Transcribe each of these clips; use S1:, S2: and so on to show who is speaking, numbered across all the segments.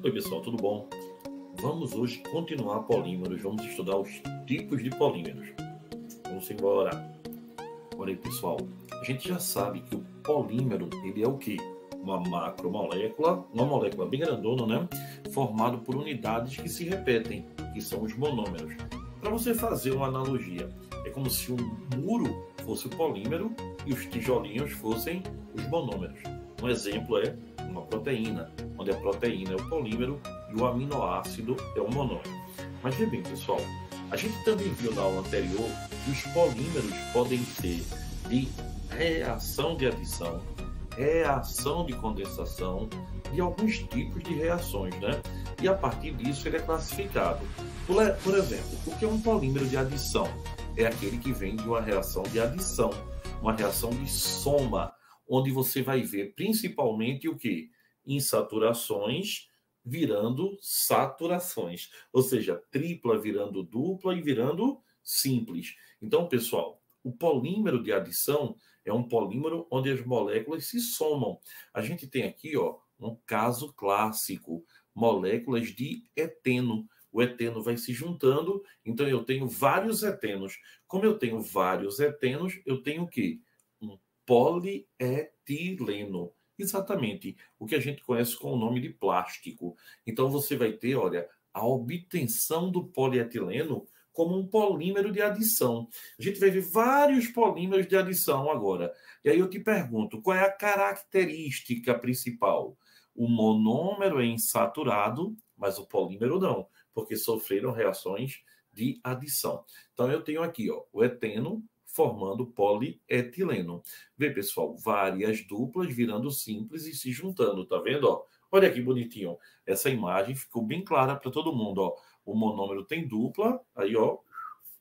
S1: Oi pessoal, tudo bom? Vamos hoje continuar polímeros, vamos estudar os tipos de polímeros. Vamos embora. Olha aí pessoal, a gente já sabe que o polímero, ele é o quê? Uma macromolécula, uma molécula bem grandona, né? Formado por unidades que se repetem, que são os monômeros. Para você fazer uma analogia, é como se um muro fosse o polímero e os tijolinhos fossem os monômeros. Um exemplo é uma proteína, onde a proteína é o polímero e o aminoácido é o monômero. Mas veja bem, pessoal, a gente também viu na aula anterior que os polímeros podem ser de reação de adição, reação de condensação e alguns tipos de reações, né? E a partir disso ele é classificado. Por exemplo, o que é um polímero de adição? É aquele que vem de uma reação de adição, uma reação de soma, onde você vai ver principalmente o que? Insaturações virando saturações, ou seja, tripla virando dupla e virando simples. Então, pessoal, o polímero de adição é um polímero onde as moléculas se somam. A gente tem aqui, ó, um caso clássico, moléculas de eteno. O eteno vai se juntando, então eu tenho vários etenos. Como eu tenho vários etenos, eu tenho o quê? Um polietileno. Exatamente, o que a gente conhece com o nome de plástico. Então você vai ter, olha, a obtenção do polietileno como um polímero de adição. A gente vai ver vários polímeros de adição agora. E aí eu te pergunto, qual é a característica principal? O monômero é insaturado, mas o polímero não, porque sofreram reações de adição. Então eu tenho aqui, ó, o eteno formando polietileno. Vê, pessoal, várias duplas virando simples e se juntando, tá vendo, ó? Olha que bonitinho. Essa imagem ficou bem clara para todo mundo, ó. O monômero tem dupla, aí, ó,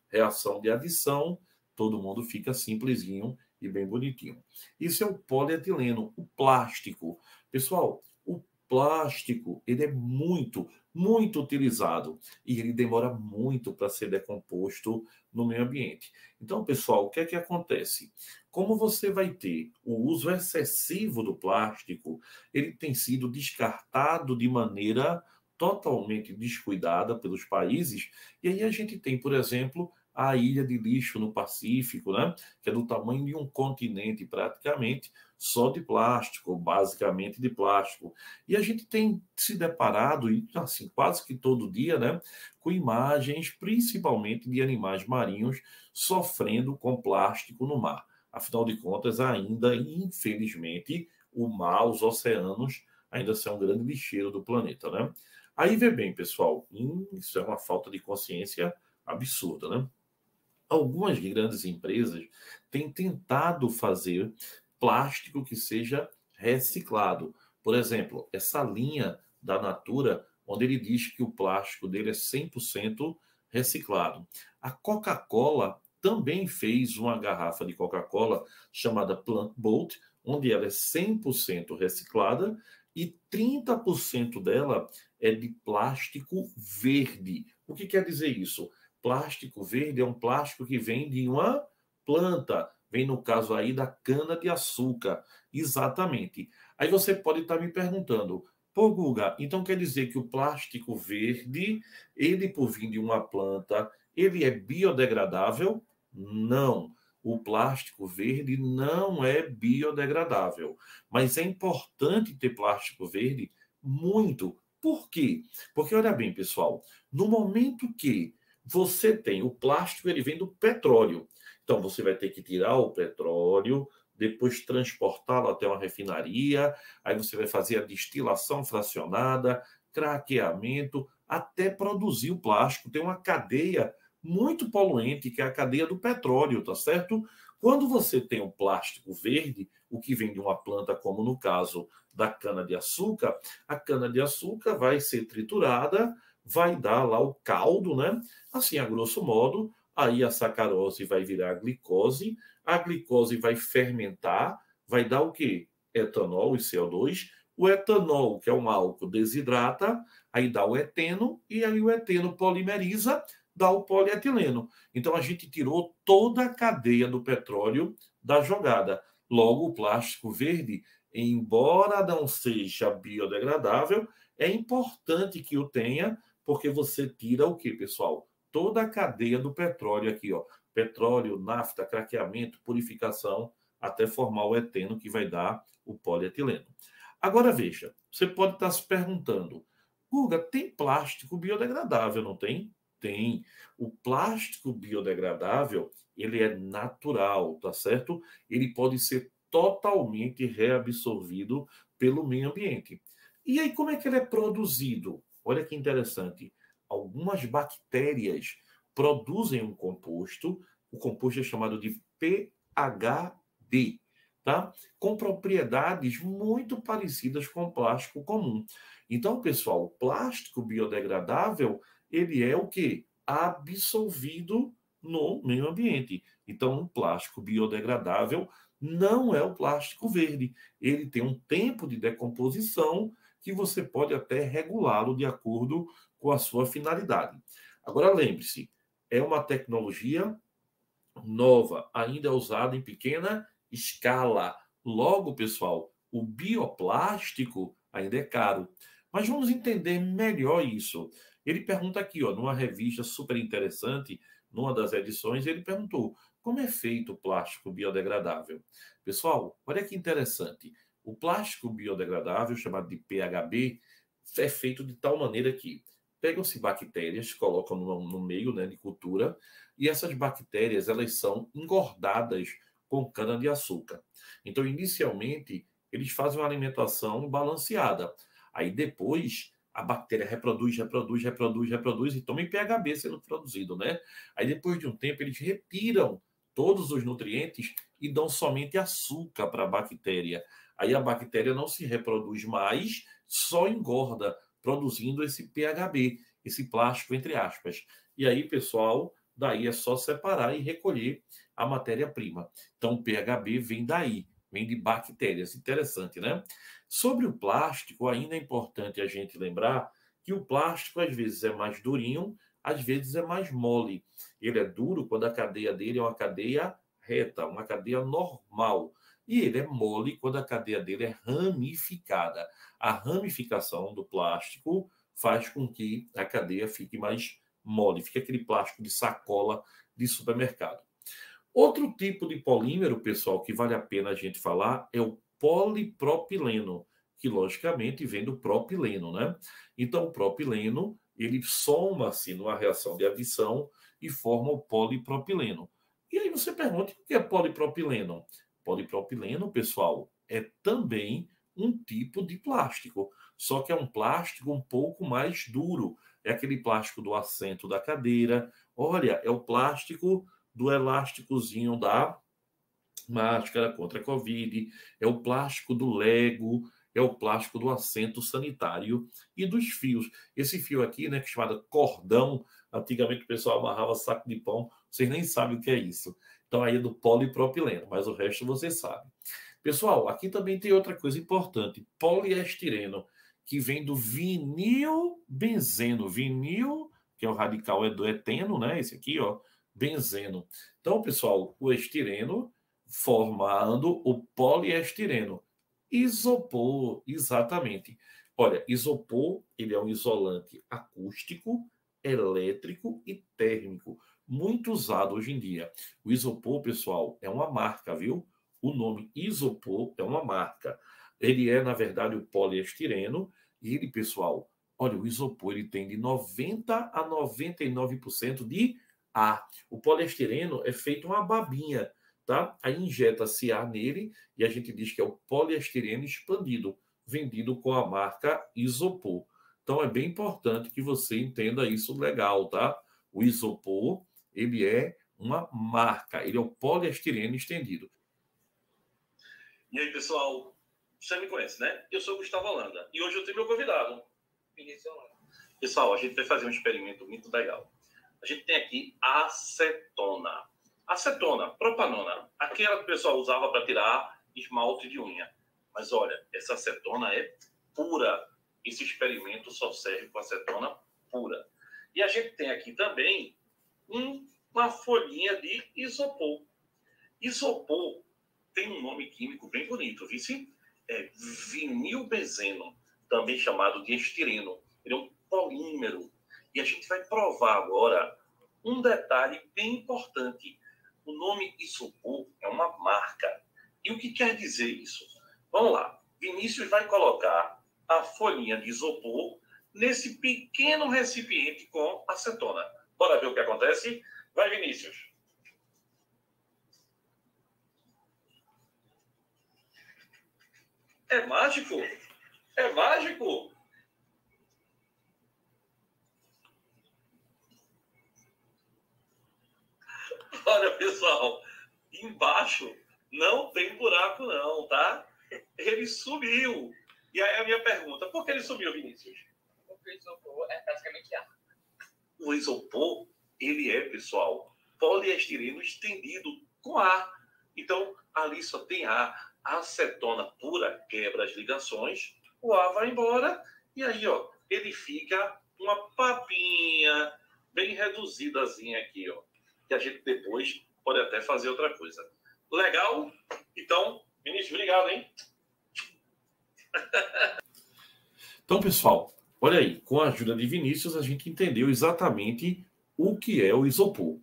S1: reação de adição, todo mundo fica simplesinho e bem bonitinho. Isso é o polietileno, o plástico. Pessoal, o plástico, ele é muito utilizado e ele demora muito para ser decomposto no meio ambiente. Então, pessoal, o que é que acontece? Como você vai ter o uso excessivo do plástico, ele tem sido descartado de maneira totalmente descuidada pelos países, e aí a gente tem, por exemplo, a ilha de lixo no Pacífico, né? Que é do tamanho de um continente praticamente, só de plástico, basicamente de plástico. E a gente tem se deparado, assim, quase que todo dia, né? Com imagens, principalmente de animais marinhos, sofrendo com plástico no mar. Afinal de contas, ainda, infelizmente, o mar, os oceanos, ainda são um grande lixeiro do planeta, né? Aí vê bem, pessoal, isso é uma falta de consciência absurda, né? Algumas grandes empresas têm tentado fazer plástico que seja reciclado. Por exemplo, essa linha da Natura, onde ele diz que o plástico dele é 100% reciclado. A Coca-Cola também fez uma garrafa de Coca-Cola chamada Plant Bolt, onde ela é 100% reciclada e 30% dela é de plástico verde. O que quer dizer isso? Plástico verde é um plástico que vem de uma planta, vem no caso aí da cana-de-açúcar. Exatamente. Aí você pode estar me perguntando, pô, Guga, então quer dizer que o plástico verde, ele por vir de uma planta, ele é biodegradável? Não. O plástico verde não é biodegradável. Mas é importante ter plástico verde muito. Por quê? Porque, olha bem, pessoal, no momento que você tem o plástico, ele vem do petróleo. Então, você vai ter que tirar o petróleo, depois transportá-lo até uma refinaria, aí você vai fazer a destilação fracionada, craqueamento, até produzir o plástico. Tem uma cadeia muito poluente, que é a cadeia do petróleo, tá certo? Quando você tem o plástico verde, o que vem de uma planta, como no caso da cana-de-açúcar, a cana-de-açúcar vai ser triturada, vai dar lá o caldo, né? Assim, a grosso modo, aí a sacarose vai virar glicose, a glicose vai fermentar, vai dar o quê? Etanol e CO2. O etanol, que é um álcool, desidrata, aí dá o eteno, e aí o eteno polimeriza, dá o polietileno. Então, a gente tirou toda a cadeia do petróleo da jogada. Logo, o plástico verde, embora não seja biodegradável, é importante que o tenha, porque você tira o quê, pessoal? Toda a cadeia do petróleo aqui, ó. Petróleo, nafta, craqueamento, purificação, até formar o eteno que vai dar o polietileno. Agora veja, você pode estar se perguntando, Guga, tem plástico biodegradável, não tem? Tem. O plástico biodegradável, ele é natural, tá certo? Ele pode ser totalmente reabsorvido pelo meio ambiente. E aí, como é que ele é produzido? Olha que interessante. Algumas bactérias produzem um composto, o composto é chamado de PHD, tá? Com propriedades muito parecidas com o plástico comum. Então, pessoal, o plástico biodegradável, ele é o quê? Absorvido no meio ambiente. Então, o plástico biodegradável não é o plástico verde. Ele tem um tempo de decomposição que você pode até regulá-lo de acordo com a sua finalidade. Agora, lembre-se, é uma tecnologia nova, ainda é usada em pequena escala. Logo, pessoal, o bioplástico ainda é caro. Mas vamos entender melhor isso. Ele pergunta aqui, ó, numa revista super interessante, numa das edições, ele perguntou como é feito o plástico biodegradável. Pessoal, olha que interessante. O plástico biodegradável, chamado de PHB, é feito de tal maneira que pegam-se bactérias, colocam no meio, né, de cultura, e essas bactérias elas são engordadas com cana-de-açúcar. Então, inicialmente, eles fazem uma alimentação balanceada. Aí depois a bactéria reproduz, reproduz, reproduz, reproduz e toma em PHB sendo produzido, né? Aí depois de um tempo eles retiram todos os nutrientes e dão somente açúcar para a bactéria. Aí a bactéria não se reproduz mais, só engorda, produzindo esse PHB, esse plástico entre aspas. E aí, pessoal, daí é só separar e recolher a matéria-prima. Então, o PHB vem daí, vem de bactérias. Interessante, né? Sobre o plástico, ainda é importante a gente lembrar que o plástico às vezes é mais durinho, às vezes é mais mole. Ele é duro quando a cadeia dele é uma cadeia reta, uma cadeia normal. E ele é mole quando a cadeia dele é ramificada. A ramificação do plástico faz com que a cadeia fique mais mole, fica aquele plástico de sacola de supermercado. Outro tipo de polímero, pessoal, que vale a pena a gente falar é o polipropileno, que logicamente vem do propileno, né? Então, o propileno, ele soma-se numa reação de adição e forma o polipropileno. E aí você pergunta, o que é polipropileno? Polipropileno, pessoal, é também um tipo de plástico, só que é um plástico um pouco mais duro. É aquele plástico do assento da cadeira. Olha, é o plástico do elásticozinho da máscara contra a Covid, é o plástico do Lego, é o plástico do assento sanitário e dos fios. Esse fio aqui, né, que é chamado cordão, antigamente o pessoal amarrava saco de pão, vocês nem sabem o que é isso. Então aí é do polipropileno, mas o resto você sabe. Pessoal, aqui também tem outra coisa importante, poliestireno, que vem do vinil benzeno. Vinil, que é o radical é do eteno, né? Esse aqui, ó, benzeno. Então, pessoal, o estireno formando o poliestireno. Isopor, exatamente. Olha, isopor, ele é um isolante acústico, elétrico e térmico, muito usado hoje em dia. O isopor, pessoal, é uma marca, viu? O nome isopor é uma marca. Ele é, na verdade, o poliestireno e ele, pessoal, olha, o isopor ele tem de 90 a 99% de ar. O poliestireno é feito uma babinha, tá? Aí injeta-se ar nele e a gente diz que é o poliestireno expandido, vendido com a marca Isopor. Então é bem importante que você entenda isso legal, tá? O isopor, ele é uma marca, ele é o poliestireno estendido.
S2: E aí, pessoal, você me conhece, né? Eu sou o Gustavo Holanda e hoje eu tenho meu convidado, Vinícius Holanda. Pessoal, a gente vai fazer um experimento muito legal. A gente tem aqui a acetona. Acetona, propanona, aquela que o pessoal usava para tirar esmalte de unha. Mas olha, essa acetona é pura. Esse experimento só serve com acetona pura. E a gente tem aqui também uma folhinha de isopor. Isopor tem um nome químico bem bonito, viu? é vinilbenzeno, também chamado de estireno. Ele é um polímero. E a gente vai provar agora um detalhe bem importante. O nome isopor é uma marca. E o que quer dizer isso? Vamos lá. Vinícius vai colocar a folhinha de isopor nesse pequeno recipiente com acetona. Bora ver o que acontece? Vai, Vinícius. É mágico? É mágico? Olha, pessoal, embaixo não tem buraco não, tá? Ele sumiu. E aí a minha pergunta, por que ele sumiu, Vinícius?
S3: Porque o isopor é praticamente ar.
S2: O isopor, ele é, pessoal, poliestireno estendido com ar. Então, ali só tem ar. A acetona pura quebra as ligações, o ar vai embora e aí, ó, ele fica uma papinha bem reduzidazinha aqui, ó. Que a gente depois pode até fazer outra coisa. Legal? Então, Vinícius, obrigado, hein?
S1: Então, pessoal, olha aí, com a ajuda de Vinícius, a gente entendeu exatamente o que é o isopor.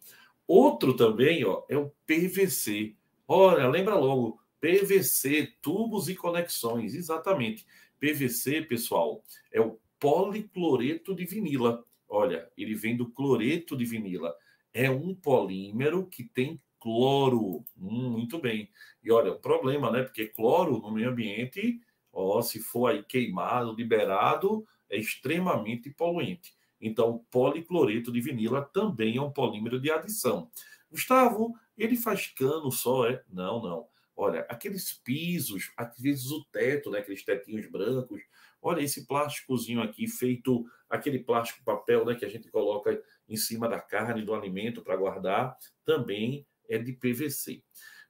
S1: Outro também, ó, é o PVC. Olha, lembra logo, PVC, tubos e conexões, exatamente. PVC, pessoal, é o policloreto de vinila. Olha, ele vem do cloreto de vinila. É um polímero que tem cloro. Muito bem. E olha, o problema, né? Porque cloro no meio ambiente, ó, se for aí queimado, liberado, é extremamente poluente. Então, o policloreto de vinila também é um polímero de adição. Gustavo, ele faz cano só, é? Não, não. Olha, aqueles pisos, às vezes o teto, né? Aqueles tetinhos brancos. Olha esse plásticozinho aqui feito, aquele plástico papel, né? Que a gente coloca em cima da carne, do alimento para guardar, também é de PVC.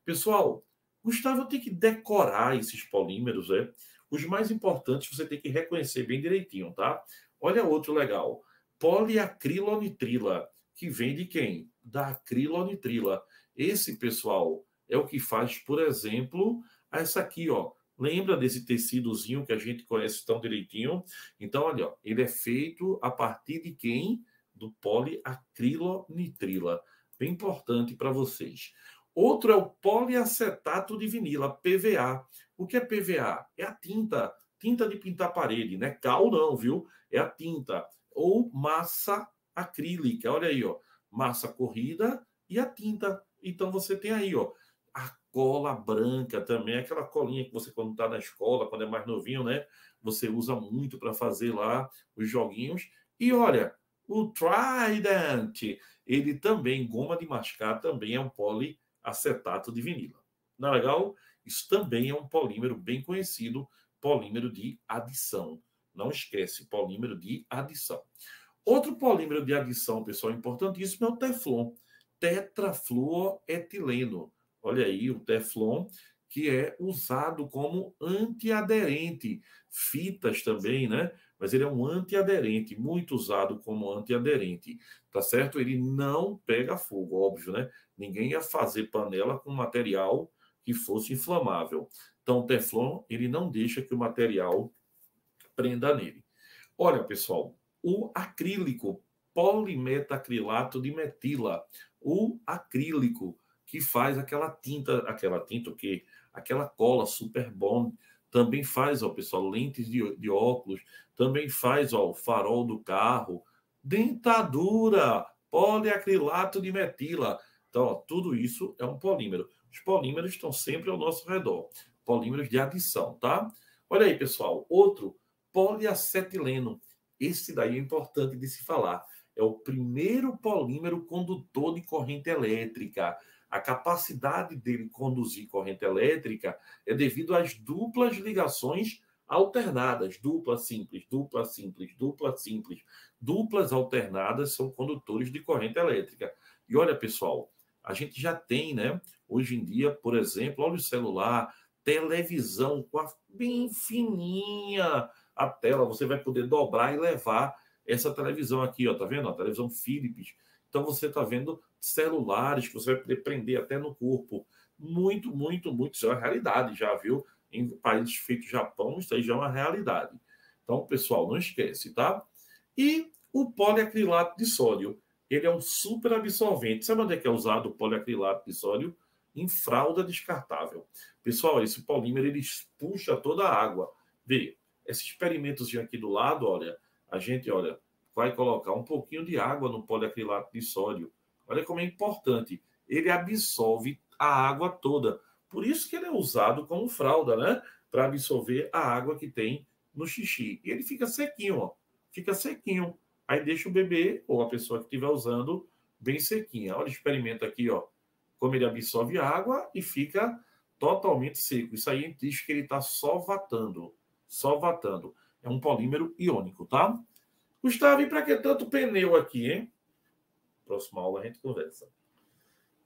S1: Pessoal, Gustavo tem que decorar esses polímeros, né? Os mais importantes você tem que reconhecer bem direitinho, tá? Olha outro legal. Poliacrilonitrila, que vem de quem? Da acrilonitrila. Esse, pessoal, é o que faz, por exemplo, essa aqui, ó. Lembra desse tecidozinho que a gente conhece tão direitinho? Então, olha, ó, ele é feito a partir de quem? Do poliacrilonitrila. Bem importante para vocês. Outro é o poliacetato de vinila, PVA. O que é PVA? É a tinta de pintar parede, né? Cal não, viu? É a tinta. Ou massa acrílica, olha aí, ó. Massa corrida e a tinta. Então você tem aí, ó, a cola branca também, aquela colinha que você, quando está na escola, quando é mais novinho, né? Você usa muito para fazer lá os joguinhos. E olha, o Trident, ele também, goma de mascar, também é um poliacetato de vinila. Não é legal? Isso também é um polímero bem conhecido, polímero de adição. Não esquece, polímero de adição. Outro polímero de adição, pessoal, importantíssimo é o Teflon, tetrafluoetileno. Olha aí o Teflon, que é usado como antiaderente. Fitas também, né? Mas ele é um antiaderente, muito usado como antiaderente, tá certo? Ele não pega fogo, óbvio, né? Ninguém ia fazer panela com material que fosse inflamável. Então, o Teflon, ele não deixa que o material prenda nele. Olha, pessoal, o acrílico, polimetacrilato de metila, o acrílico, que faz aquela tinta o quê? Aquela cola super bond, também faz, ó, pessoal, lentes de óculos, também faz, ó, o farol do carro, dentadura, poliacrilato de metila. Então, ó, tudo isso é um polímero. Os polímeros estão sempre ao nosso redor, polímeros de adição, tá? Olha aí, pessoal, outro, poliacetileno. Esse daí é importante de se falar. É o primeiro polímero condutor de corrente elétrica. A capacidade dele conduzir corrente elétrica é devido às duplas ligações alternadas, dupla simples, dupla simples, dupla simples. Duplas alternadas são condutores de corrente elétrica. E olha, pessoal, a gente já tem, né, hoje em dia, por exemplo, olha o celular, televisão bem fininha, a tela, você vai poder dobrar e levar essa televisão aqui, ó, tá vendo? A televisão Philips. Então você tá vendo celulares que você vai poder prender até no corpo. Muito, muito, muito. Isso é uma realidade já, viu? em países feitos Japão, isso aí já é uma realidade. Então, pessoal, não esquece, tá? E o poliacrilato de sódio, ele é um super absorvente. Sabe onde é que é usado o poliacrilato de sódio? Em fralda descartável. Pessoal, esse polímero, ele puxa toda a água. Vê, esse experimentozinho aqui do lado, olha, a gente, olha, vai colocar um pouquinho de água no poliacrilato de sódio. Olha como é importante. Ele absorve a água toda. Por isso que ele é usado como fralda, né? Para absorver a água que tem no xixi. E ele fica sequinho, ó. Fica sequinho. Aí deixa o bebê ou a pessoa que estiver usando bem sequinha. Olha, experimenta aqui, ó. Como ele absorve água e fica totalmente seco. Isso aí diz que ele está só vatando. Só vatando. É um polímero iônico, tá? Gustavo, e para que tanto pneu aqui, hein? Próxima aula a gente conversa.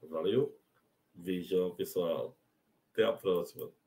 S1: Valeu. Beijão, pessoal. Até a próxima.